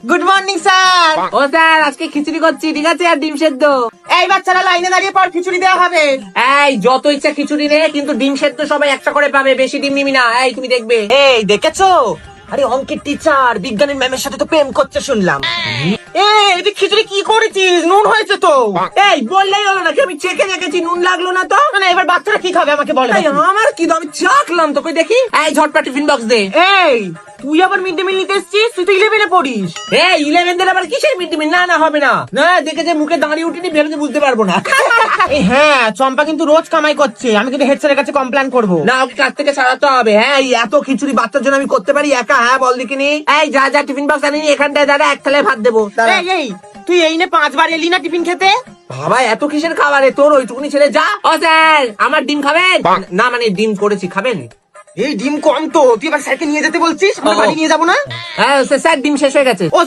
Good morning sir. ও sir, আজকে খিচুড়ি করছি, ঠিক আছে, আর ডিম সেদ্ধ। এই বাচ্চারা লাইনে দাঁড়িয়ে পর খিচুড়ি দেওয়া হবে। এই যত ইচ্ছা খিচুড়ি নে, কিন্তু ডিম সেদ্ধ সবাই একটা করে পাবে, বেশি ডিম নিবি না। এই তুমি দেখবে। এই দেখেছো, আরে অঙ্কের টিচার বিজ্ঞানের ম্যামের সাথে তো প্রেম করছে শুনলাম। এই তুই খিচুড়ি কি করেছিস? নুন হয়েছে তো। এই বললেই হলো নাকি? আমি চেখে দেখেছি, নুন লাগলো না তো। না এবার বাচ্চারা কি খাবে আমাকে বল। এই, আমার কি দাম, আমি চাখলাম তো, কই দেখি। এই ঝটপট টিফিন বক্স দে। এই তুই আবার মিড ডে মিল নিতে এসছিস? তুই তো 11-এ পড়িস। এই 11 দের আবার কিসের মিড ডে মিল? না না, হবে না। না দেখে যে মুখে দাঁড়িয়ে উঠিনি, ভেবে বুঝতে পারবো না। এই হ্যাঁ, চম্পা কিন্তু রোজ কামাই করছে, আমি কিন্তু হেড স্যারের কাছে কমপ্লেন করবো। না, ওকে কাছ থেকে সারাতে হবে। হ্যাঁ, এই এত খিচুড়ি বাচ্চার জন্য আমি করতে পারি একা? হ্যাঁ বল দেখিনি। এই যা যা টিফিন বক্স আনি, এখানটায় দাঁড়া, এক থালায় ভাত দেবো। দাঁড়া। এই তুই এই নে 5 বার এলি না টিফিন খেতে। বাবা, এত কিসের খাবারে তোর? ওইটুকুনি ছেলে যা। ও স্যার, আমার ডিম খাবেন? না মানে ডিম করেছি, খাবেন? এই ডিম কম তো, তুই এবার স্যারকে নিয়ে যেতে বলছিস, আমরা ও। বাড়ি নিয়ে যাবো না? হ্যাঁ স্যার, ডিম শেষ হয়ে গেছে। ও